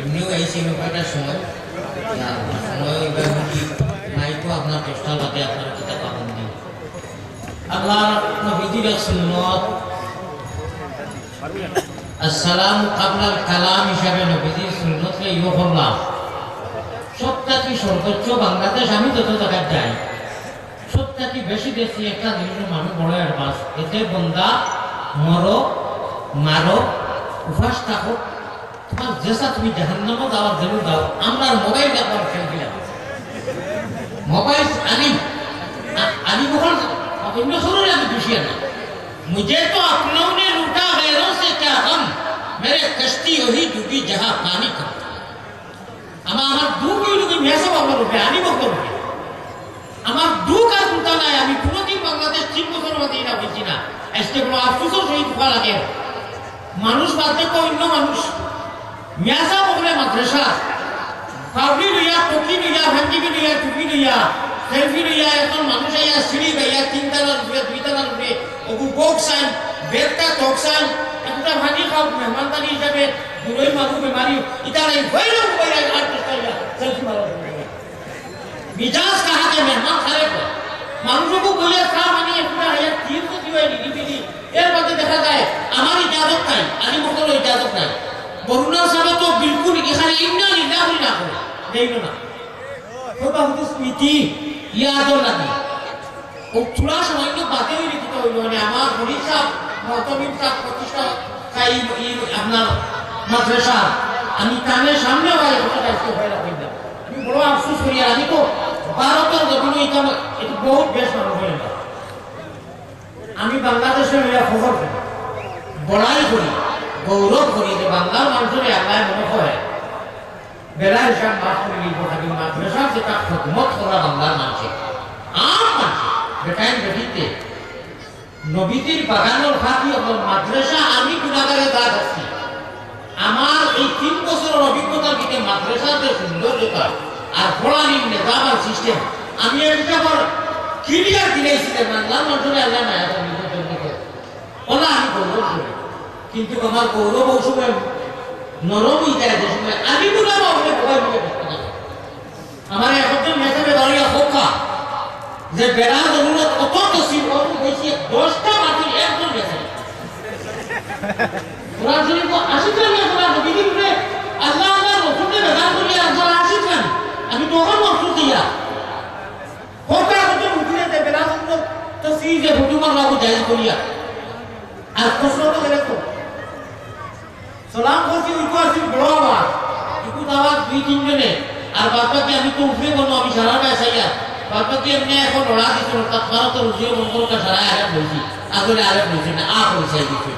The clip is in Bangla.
এমনিও এই সিনেমাটার সময় সময় এবার নাই তো আপনার 10টা বাদে আপনার কিতা পাবন্দি আল্লাহ নবীজির সুন্নত আসসালাম কাবলাল কালাম হিসাবে নবীজির সুন্নতকে ইয়ে করলাম। সবটাকে সর্বোচ্চ বাংলাদেশ আমি যত জায়গায় যাই সবটাকে বেশি বেশি একটা জিনিস মানুষ বড় অ্যাডভান্স এতে বন্দা মরো মারো উপাস থাকো তোমার যেসা তুমি জাহান্নামে যাওয়ার জন্য যাও আমরা মোবাইল দেখবার খেল দিলাম मोबाइल अली बहुत अपने सुनो ना दुश्मन मुझे तो अपनों ने लूटा गैरों से क्या गम मेरे कश्ती वही डूबी जहां पानी कम আমার দুই লোকে মেসে বাবা রূপে আনি বকর রূপে আমার দুকা চিন্তা নাই আমি কোনোদিন বাংলাদেশ 3 বছর মধ্যে না বুঝি না আজকে বড় আফসোস হই দুকা লাগে মানুষ বাদে কো অন্য মানুষ মেসা বকরে মাদ্রাসা পাবলি লইয়া পকি লইয়া ভাঙ্গি লইয়া টুপি লইয়া সেলফি লইয়া এখন মানুষ আইয়া সিঁড়ি গাইয়া 3 তলা রূপে 2 তলা রূপে ওগু বক্সাইন বেরটা টক্সাইন একটা ভাঙি খাও মেহমানদারি হিসাবে দুই মানুষ বেমারি ইটা নাই হইলো কইরা আর্টিস্ট কইরা সেলফি মারা মিজাজ কাহাকে মেহমান খারে মানুষকে বলে কা মানে একটা আয়া 3 তো দিওই নিবিলি এর মধ্যে দেখা যায় আমার ইজাজত নাই আলী বকর ইজাজত নাই বরুণা সাহেব তো বিলকুল এখানে ইন্না লিল্লাহি না করে দেইনো না খোদা হুদু স্মৃতি ইয়াদও লাগে ও থোড়া সময় তো বাদে হই লিখিত হইল মানে আমার ফরিদ সাহেব মহতমিম সাহেব প্রতিষ্ঠা কাই আপনার মাদ্রাসা আমি কানের সামনে ভাই কথা কাজকে হয়ে রাখিলাম আমি বড় আফসোস করি আমি তো ভারতের জন্য এটা বহুত বেশ মানুষ হয়ে না আমি বাংলাদেশের হইয়া খবর বড়াই করি গৌরব করি যে বাংলার মানুষের আল্লাহ মনে হয় বেলা হিসাব মাফ করে নিব থাকি মাদ্রাসা যেটা খদমত করা বাংলার মানুষে আম মানুষ বেটাইন বেটিতে নবীজির বাগানোর ফাঁকি মাদ্রাসা আমি গুণাগারে দাগ আছি আমার এই 3 বছরের অভিজ্ঞতার দিকে মাদ্রাসার যে সৌন্দর্যতা আর পড়ানির নিজাম আর সিস্টেম আমি এটা আবার ক্লিয়ার দিয়েছিলাম বাংলার মানুষের আল্লাহ মায়া নিজের জন্য ওলা আমি গৌরব করি কিন্তু আমার গৌরব ওই সময় নরম ইতিহাস যে সময় আমি বললাম আমাকে বোঝাই বলে আমার একজন মেসাবে দাঁড়িয়ে হোকা যে বেড়া জরুরত কত তসিল কত বেশি 10টা মাটি একজন গেছে কোরআন শরীফ আসিছেন না কোরআন নবীর উপরে আল্লাহ আল্লাহ রসুলকে বেড়া করিয়া আল্লাহ আসিছেন আমি তখন মকসুদ দিয়া হোকা কত উঠিয়ে যে বেড়া জরুরত তসিল যে হুকুমার লাগু জায়েজ করিয়া আর প্রশ্ন তো গেলে তো সালাম করছি উঠো আসি বড় আওয়াজ একটু আওয়াজ 2-3 জনে আর বাদবাকি আমি তো উঠবে কোনো আমি সারাটা এসাইয়া বাদবাকি এমনি এখন ওরা দিচ্ছিল তার তো রুজিও মঙ্গলটা সারা আরে বলছি আসলে আরে বলছি না আ পয়সা দিচ্ছে